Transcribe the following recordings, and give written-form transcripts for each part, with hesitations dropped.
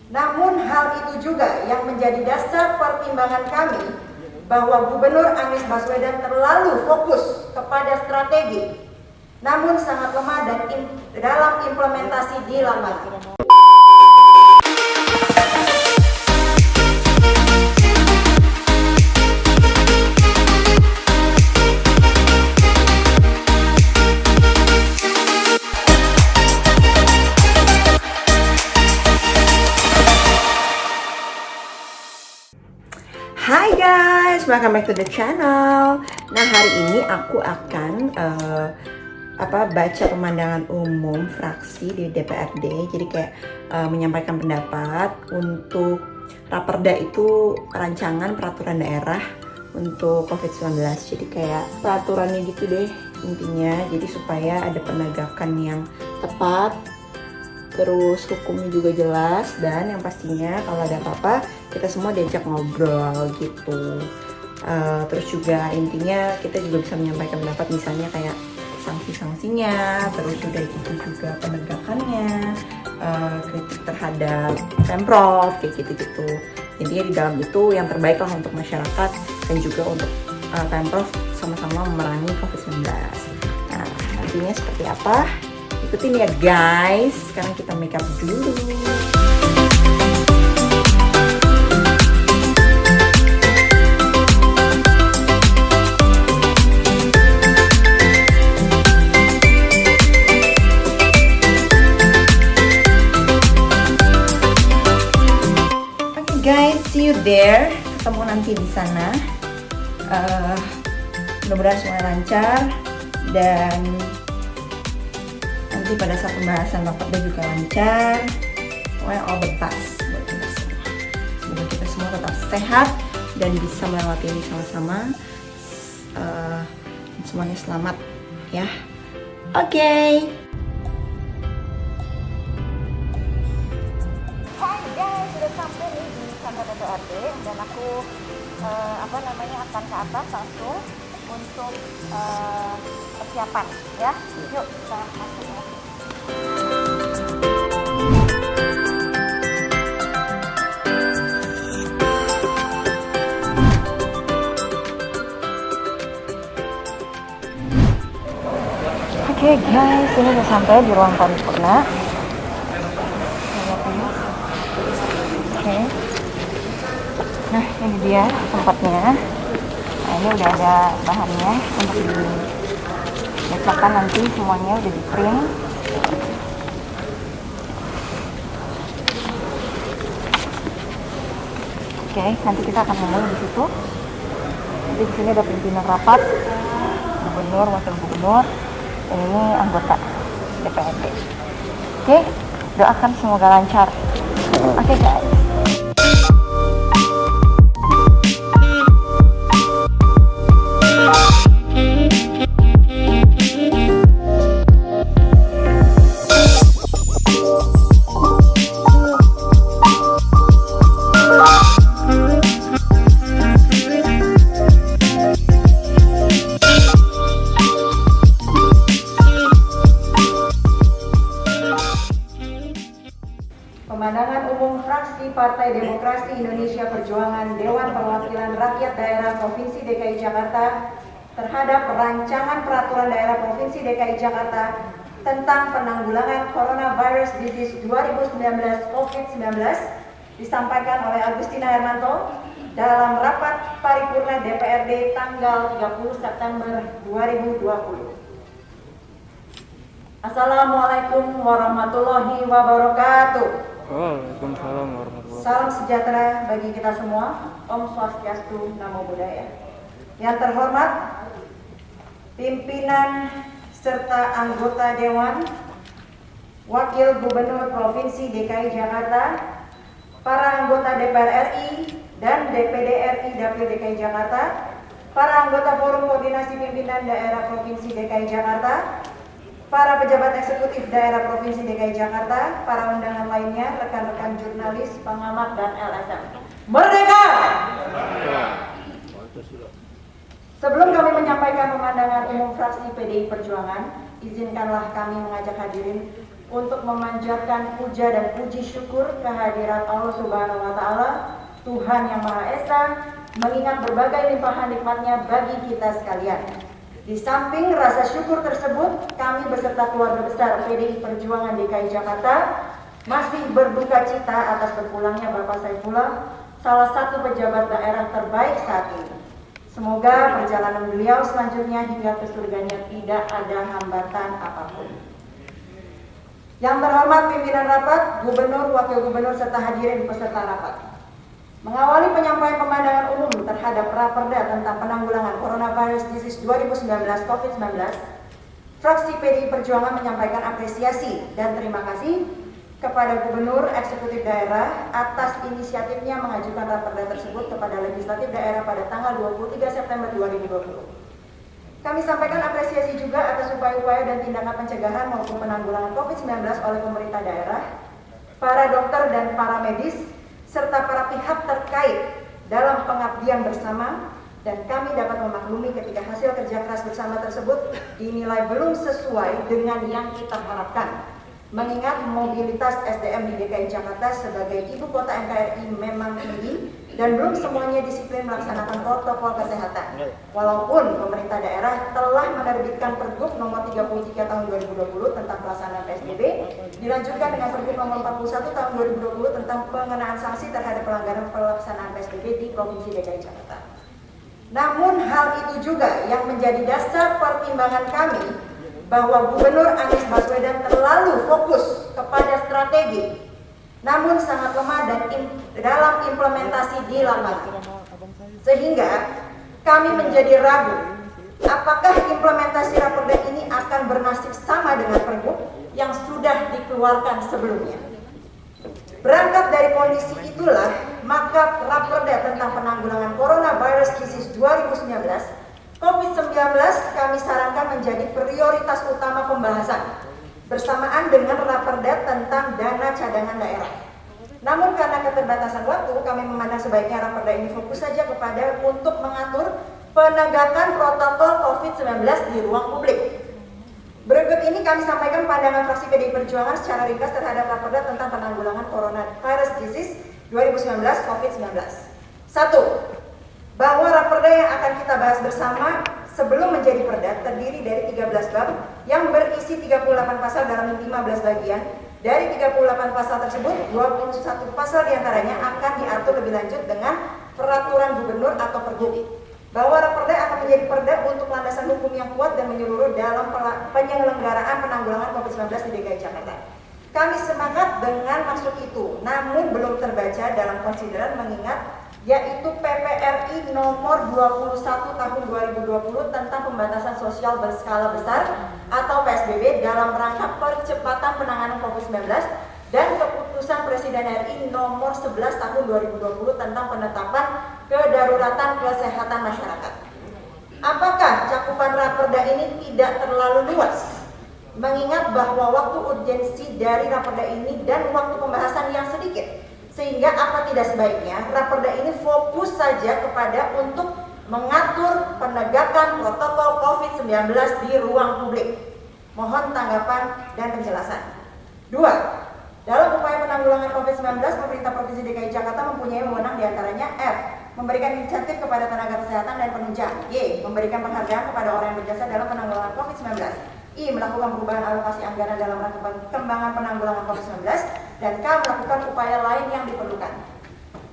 Namun hal itu juga yang menjadi dasar pertimbangan kami bahwa Gubernur Anies Baswedan terlalu fokus kepada strategi, namun sangat lemah dalam implementasi di lapangan. Hai guys, welcome back to the channel. Nah, hari ini aku akan baca pemandangan umum fraksi di DPRD. Jadi kayak menyampaikan pendapat untuk Raperda itu rancangan peraturan daerah untuk COVID-19. Jadi kayak peraturannya gitu deh intinya. Jadi supaya ada penegakan yang tepat, terus hukumnya juga jelas, dan yang pastinya kalau ada apa-apa kita semua diajak ngobrol gitu. Terus juga intinya kita juga bisa menyampaikan pendapat, misalnya kayak sanksi-sanksinya, terus udah itu juga penegakannya, kritik terhadap Pemprov kayak gitu-gitu. Intinya di dalam itu yang terbaik lah untuk masyarakat dan juga untuk Pemprov sama-sama memerangi COVID-19. Nah, nantinya seperti apa? Ikutin ya guys. Sekarang kita make up dulu. Oke guys, see you there. Ketemu nanti di sana. Mudah-mudahan semuanya lancar dan nanti pada saat pembahasan Raperda juga lancar. Pokoknya all the best buat kita semua. Semoga kita semua tetap sehat dan bisa melewati ini sama-sama. Semuanya selamat ya. Oke. Hai guys, sudah sampai nih di kantor DPRD dan aku akan ke atas langsung untuk persiapan ya. Yuk kita masuk ya. Oke guys, ini udah sampai di ruang paripurna. Oke. Nah, ini dia tempatnya. Nah, ini udah ada bahannya untuk dibacakan, nanti semuanya udah di print. Oke, nanti kita akan ngomong di situ. Nanti di sini ada pimpinan rapat, gubernur, wakil gubernur, dan ini anggota DPRD. Oke, doakan semoga lancar. Oke guys. Pemandangan umum fraksi Partai Demokrasi Indonesia Perjuangan Dewan Perwakilan Rakyat Daerah Provinsi DKI Jakarta terhadap rancangan peraturan daerah Provinsi DKI Jakarta tentang penanggulangan Coronavirus Disease 2019 COVID-19 disampaikan oleh Agustina Hermanto dalam rapat paripurna DPRD tanggal 30 September 2020. Assalamualaikum warahmatullahi wabarakatuh. Waalaikumsalam warahmatullahi wabarakatuh. Salam sejahtera bagi kita semua. Om Swastiastu, Namo Buddhaya. Yang terhormat pimpinan serta anggota Dewan, Wakil Gubernur Provinsi DKI Jakarta, para anggota DPR RI dan DPD RI Dapil DKI Jakarta, para anggota Forum Koordinasi Pimpinan Daerah Provinsi DKI Jakarta, para pejabat eksekutif daerah Provinsi DKI Jakarta, para undangan lainnya, rekan-rekan jurnalis, pengamat, dan LSM. Merdeka! Sebelum kami menyampaikan pemandangan umum fraksi PDI Perjuangan, izinkanlah kami mengajak hadirin untuk memanjatkan puja dan puji syukur kehadirat Allah Subhanahu wa Ta'ala, Tuhan yang Maha Esa, mengingat berbagai limpahan nikmatnya bagi kita sekalian. Di samping rasa syukur tersebut, kami beserta keluarga besar PDI Perjuangan DKI Jakarta masih berduka cita atas berpulangnya Bapak Saifullah, salah satu pejabat daerah terbaik saat ini. Semoga perjalanan beliau selanjutnya hingga ke surganya tidak ada hambatan apapun. Yang terhormat pimpinan rapat, gubernur, wakil gubernur, serta hadirin peserta rapat. Mengawali penyampaian pemandangan umum terhadap Raperda tentang penanggulangan Coronavirus Disease 2019 COVID-19, fraksi PDI Perjuangan menyampaikan apresiasi dan terima kasih kepada Gubernur Eksekutif Daerah atas inisiatifnya mengajukan Raperda tersebut kepada Legislatif Daerah pada tanggal 23 September 2020. Kami sampaikan apresiasi juga atas upaya-upaya dan tindakan pencegahan maupun penanggulangan COVID-19 oleh pemerintah daerah, para dokter dan para medis, serta para pihak terkait dalam pengabdian bersama, dan kami dapat memaklumi ketika hasil kerja keras bersama tersebut dinilai belum sesuai dengan yang kita harapkan. Mengingat mobilitas SDM di DKI Jakarta sebagai ibu kota NKRI memang tinggi dan belum semuanya disiplin melaksanakan protokol kesehatan. Walaupun pemerintah daerah telah menerbitkan Pergub nomor 33 tahun 2020 tentang pelaksanaan PSBB, dilanjutkan dengan Pergub nomor 41 tahun 2020 tentang pengenaan sanksi terhadap pelanggaran pelaksanaan PSBB di Provinsi DKI Jakarta. Namun hal itu juga yang menjadi dasar pertimbangan kami bahwa Gubernur Anies Baswedan terlalu fokus kepada strategi, namun sangat lemah dalam implementasi di lapangan. Sehingga kami menjadi ragu apakah implementasi Raperda ini akan bernasib sama dengan Pergub yang sudah dikeluarkan sebelumnya. Berangkat dari kondisi itulah, maka Raperda tentang penanggulangan Coronavirus Disease 2019 COVID-19 kami sarankan menjadi prioritas utama pembahasan bersamaan dengan Raperda tentang dana cadangan daerah. Namun karena keterbatasan waktu, kami memandang sebaiknya Raperda ini fokus saja kepada untuk mengatur penegakan protokol COVID-19 di ruang publik. Berikut ini kami sampaikan pandangan fraksi PDI Perjuangan secara ringkas terhadap Raperda tentang penanggulangan Coronavirus Disease 2019 COVID-19. 1. Bahwa Raperda yang akan kita bahas bersama sebelum menjadi perda terdiri dari 13 bab yang berisi 38 pasal dalam 15 bagian. Dari 38 pasal tersebut, 21 pasal diantaranya akan diatur lebih lanjut dengan peraturan gubernur atau pergub. Bahwa Raperda akan menjadi perda untuk landasan hukum yang kuat dan menyeluruh dalam penyelenggaraan penanggulangan COVID-19 di DKI Jakarta. Kami sepakat dengan maksud itu, namun belum terbaca dalam konsideran mengingat yaitu PPRI nomor 21 tahun 2020 tentang pembatasan sosial berskala besar atau PSBB dalam rangka percepatan penanganan COVID-19 dan keputusan Presiden RI nomor 11 tahun 2020 tentang penetapan kedaruratan kesehatan masyarakat. Apakah cakupan Raperda ini tidak terlalu luas? Mengingat bahwa waktu urgensi dari Raperda ini dan waktu pembahasan yang sedikit, sehingga apa tidak sebaiknya Raperda ini fokus saja kepada untuk mengatur penegakan protokol COVID-19 di ruang publik. Mohon tanggapan dan penjelasan. 2. Dalam upaya penanggulangan COVID-19, pemerintah Provinsi DKI Jakarta mempunyai wewenang diantaranya F. Memberikan insentif kepada tenaga kesehatan dan penunjang. Y. Memberikan penghargaan kepada orang yang berjasa dalam penanggulangan COVID-19. I. Melakukan perubahan alokasi anggaran dalam rangka pengembangan penanggulangan COVID-19. Dan K. Melakukan upaya lain yang diperlukan.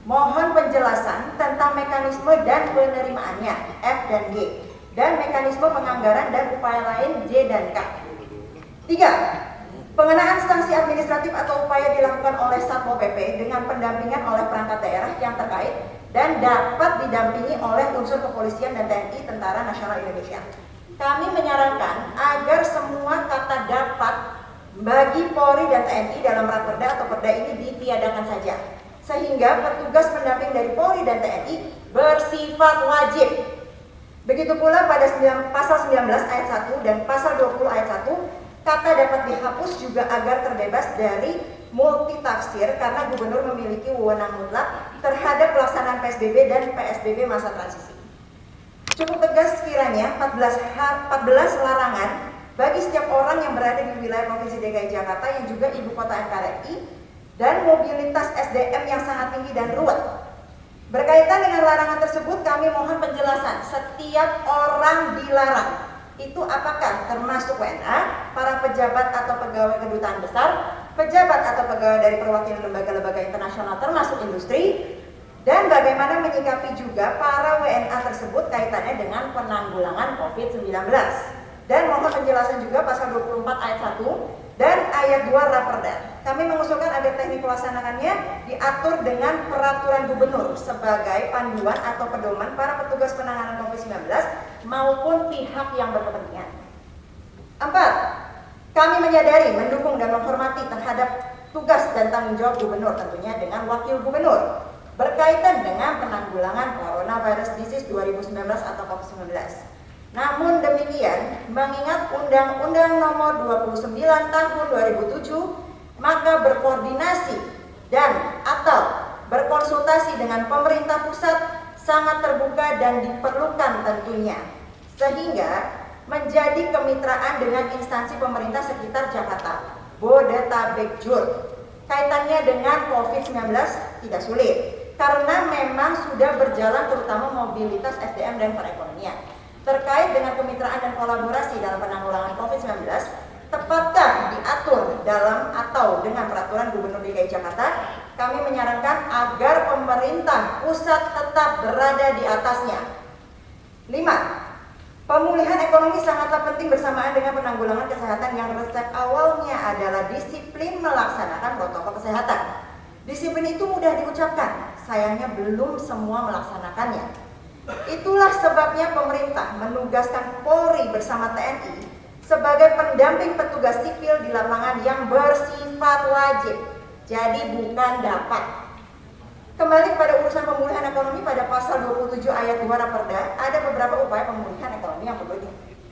Mohon penjelasan tentang mekanisme dan penerimaannya F dan G, dan mekanisme penganggaran dan upaya lain J dan K. 3. Pengenaan sanksi administratif atau upaya dilakukan oleh Satpol PP dengan pendampingan oleh perangkat daerah yang terkait dan dapat didampingi oleh unsur kepolisian dan TNI Tentara Nasional Indonesia. Kami menyarankan agar semua kata dapat bagi Polri dan TNI dalam Raperda atau Perda ini ditiadakan saja, sehingga petugas pendamping dari Polri dan TNI bersifat wajib. Begitu pula pada pasal 19 ayat 1 dan pasal 20 ayat 1, kata dapat dihapus juga agar terbebas dari multitafsir karena gubernur memiliki wewenang mutlak terhadap pelaksanaan PSBB dan PSBB masa transisi. Cukup tegas sekiranya 14 larangan bagi setiap orang yang berada di wilayah Provinsi DKI Jakarta yang juga ibu kota NKRI dan mobilitas SDM yang sangat tinggi dan ruwet. Berkaitan dengan larangan tersebut, kami mohon penjelasan. Setiap orang dilarang. Itu apakah termasuk WNA, para pejabat atau pegawai kedutaan besar, pejabat atau pegawai dari perwakilan lembaga-lembaga internasional termasuk industri, dan bagaimana menyikapi juga para WNA tersebut kaitannya dengan penanggulangan COVID-19. Dan mohon penjelasan juga pasal 24 ayat 1 dan ayat 2 Raperda. Kami mengusulkan agar teknik pelaksanaannya diatur dengan peraturan gubernur sebagai panduan atau pedoman para petugas penanganan COVID-19 maupun pihak yang berkepentingan. 4. Kami menyadari, mendukung dan menghormati terhadap tugas dan tanggung jawab gubernur tentunya dengan wakil gubernur berkaitan dengan penanggulangan coronavirus disease 2019 atau COVID-19. Namun demikian, mengingat Undang-Undang Nomor 29 Tahun 2007, maka berkoordinasi dan atau berkonsultasi dengan pemerintah pusat sangat terbuka dan diperlukan tentunya, sehingga menjadi kemitraan dengan instansi pemerintah sekitar Jakarta, Bodetabek Jur. Kaitannya dengan COVID-19 tidak sulit, karena memang sudah berjalan terutama mobilitas SDM dan perekonomian. Terkait dengan kemitraan dan kolaborasi dalam penanggulangan COVID-19, tepatkah diatur dalam atau dengan peraturan Gubernur DKI Jakarta? Kami menyarankan agar pemerintah pusat tetap berada di atasnya. 5. Pemulihan ekonomi sangatlah penting bersamaan dengan penanggulangan kesehatan yang resep awalnya adalah disiplin melaksanakan protokol kesehatan. Disiplin itu mudah diucapkan, sayangnya belum semua melaksanakannya. Itulah sebabnya pemerintah menugaskan Polri bersama TNI sebagai pendamping petugas sipil di lapangan yang bersifat wajib, jadi bukan dapat. Kembali kepada urusan pemulihan ekonomi pada pasal 27 ayat 2 Raperda, ada beberapa upaya pemulihan ekonomi yang perlu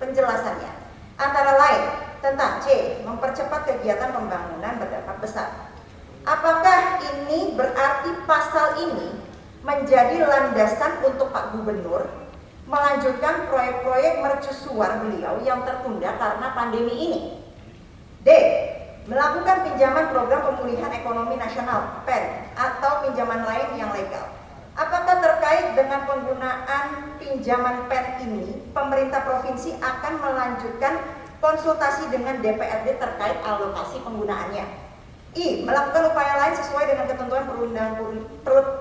penjelasannya. Antara lain tentang C. Mempercepat kegiatan pembangunan berdampak besar. Apakah ini berarti pasal ini menjadi landasan untuk Pak Gubernur melanjutkan proyek-proyek mercusuar beliau yang tertunda karena pandemi ini? D. Melakukan pinjaman program pemulihan ekonomi nasional (PEN) atau pinjaman lain yang legal. Apakah terkait dengan penggunaan pinjaman PEN ini, pemerintah provinsi akan melanjutkan konsultasi dengan DPRD terkait alokasi penggunaannya? I. Melakukan upaya lain sesuai dengan ketentuan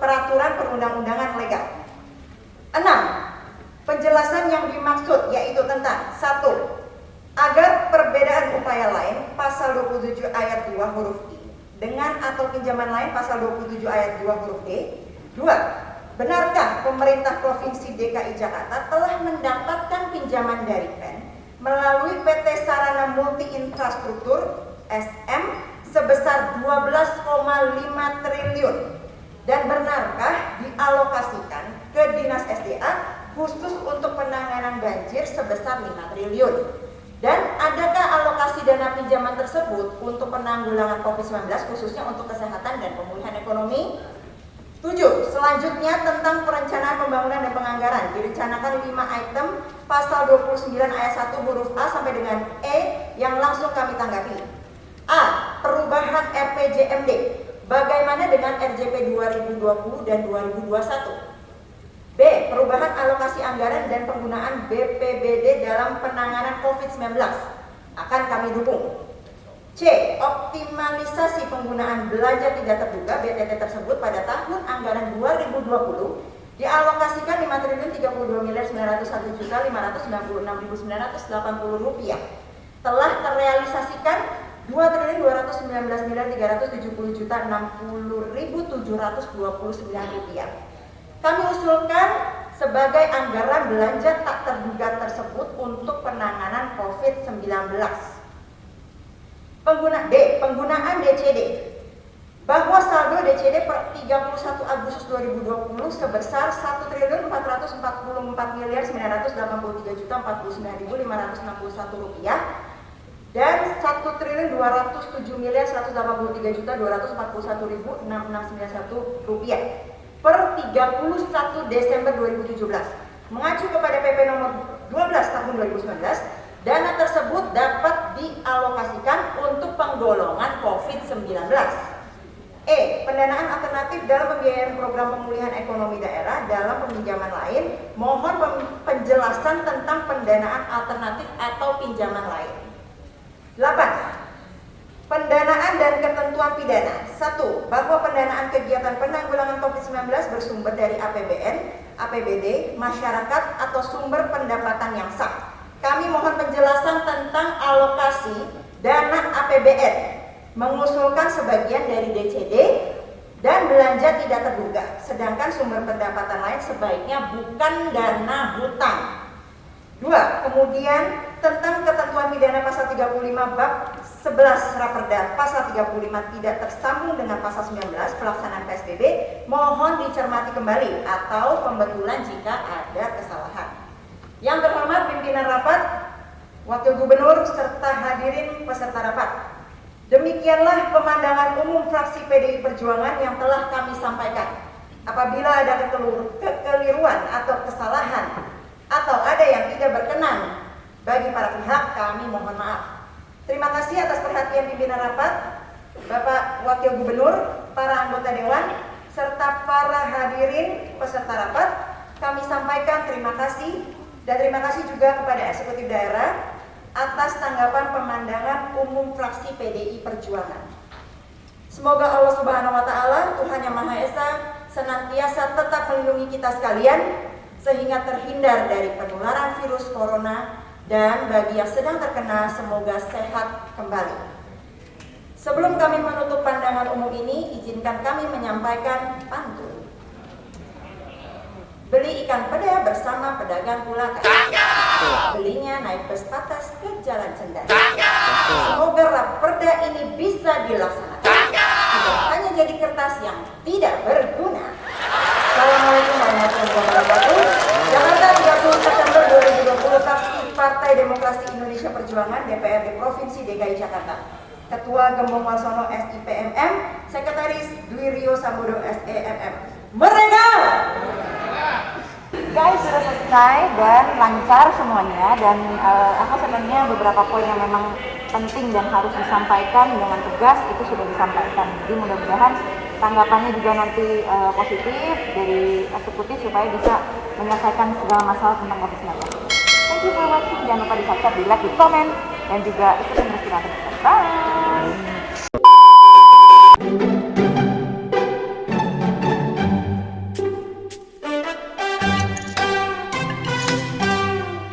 peraturan perundang-undangan legal. 6. Penjelasan yang dimaksud yaitu tentang 1. Agar perbedaan upaya lain pasal 27 ayat 2 huruf I dengan atau pinjaman lain pasal 27 ayat 2 huruf D. 2. Benarkah pemerintah Provinsi DKI Jakarta telah mendapatkan pinjaman dari PEN melalui PT Sarana Multi Infrastruktur SM sebesar 12,5 triliun dan benarkah dialokasikan ke Dinas SDA khusus untuk penanganan banjir sebesar 5 triliun? Dan adakah alokasi dana pinjaman tersebut untuk penanggulangan COVID-19 khususnya untuk kesehatan dan pemulihan ekonomi? 7. Selanjutnya tentang perencanaan pembangunan dan penganggaran, direncanakan 5 item pasal 29 ayat 1 huruf A sampai dengan E yang langsung kami tanggapi. A. Perubahan RPJMD. Bagaimana dengan RJP 2020 dan 2021? B. Perubahan alokasi anggaran dan penggunaan BPBD dalam penanganan COVID-19. Akan kami dukung. C. Optimalisasi penggunaan belanja tidak terduga BTT tersebut pada tahun anggaran 2020 dialokasikan 5.339.901.596.980 rupiah. Telah terrealisasikan 2.219.370.060.729 rupiah. Kami usulkan sebagai anggaran belanja tak terduga tersebut untuk penanganan COVID-19. Penggunaan DCD. Bahwa saldo DCD per 31 Agustus 2020 sebesar 1.444.983.049.561 rupiah dan 1.273.183.241.691 rupiah per 31 Desember 2017. Mengacu kepada PP nomor 12 tahun 2019, Dana tersebut dapat dialokasikan untuk penggolongan COVID-19. E. Pendanaan alternatif dalam pembiayaan program pemulihan ekonomi daerah dalam peminjaman lain. Mohon penjelasan tentang pendanaan alternatif atau pinjaman lain. 8. Pendanaan dan ketentuan pidana. 1. Bahwa pendanaan kegiatan penanggulangan COVID-19 bersumber dari APBN, APBD, masyarakat atau sumber pendapatan yang sah. Kami mohon penjelasan tentang alokasi dana APBN. Mengusulkan sebagian dari DCD dan belanja tidak terduga, sedangkan sumber pendapatan lain sebaiknya bukan dana hutang. 2. Kemudian tentang ketentuan pidana pasal 35 bab 11 Raperda pasal 35 tidak tersambung dengan pasal 19 pelaksanaan PSBB, mohon dicermati kembali atau pembetulan jika ada kesalahan. Yang terhormat pimpinan rapat, Wakil Gubernur serta hadirin peserta rapat. Demikianlah pemandangan umum fraksi PDI Perjuangan yang telah kami sampaikan. Apabila ada kekeliruan atau kesalahan atau ada yang tidak berkenan bagi para pihak, kami mohon maaf. Terima kasih atas perhatian pimpinan rapat, Bapak Wakil Gubernur, para anggota Dewan, serta para hadirin peserta rapat. Kami sampaikan terima kasih dan terima kasih juga kepada eksekutif daerah atas tanggapan pemandangan umum fraksi PDI Perjuangan. Semoga Allah Subhanahu wa taala, Tuhan yang Maha Esa, senantiasa tetap melindungi kita sekalian sehingga terhindar dari penularan virus corona, dan bagi yang sedang terkena semoga sehat kembali. Sebelum kami menutup pandangan umum ini, izinkan kami menyampaikan pantun. Beli ikan peda bersama pedagang gula belinya naik bus patas ke Jalan Cendana. Semoga Raperda ini bisa dilaksanakan, tidak hanya jadi kertas yang tidak berguna. Assalamualaikum warahmatullahi wabarakatuh. Jakarta 30 September 2020, fraksi Partai Demokrasi Indonesia Perjuangan DPRD Provinsi DKI Jakarta. Ketua Gembong Warsono SIPMM, Sekretaris Dwi Rio Sambodo SEMM. Merdeka! Guys, sudah selesai dan lancar semuanya, dan aku senangnya beberapa poin yang memang penting dan harus disampaikan dengan tegas itu sudah disampaikan. Jadi mudah-mudahan tanggapannya juga nanti positif dari eksekutif supaya bisa menyelesaikan segala masalah tentang COVID-19. Thank you for watching, jangan lupa di subscribe, di like, di komen, dan juga ikutin terus kita. Bye!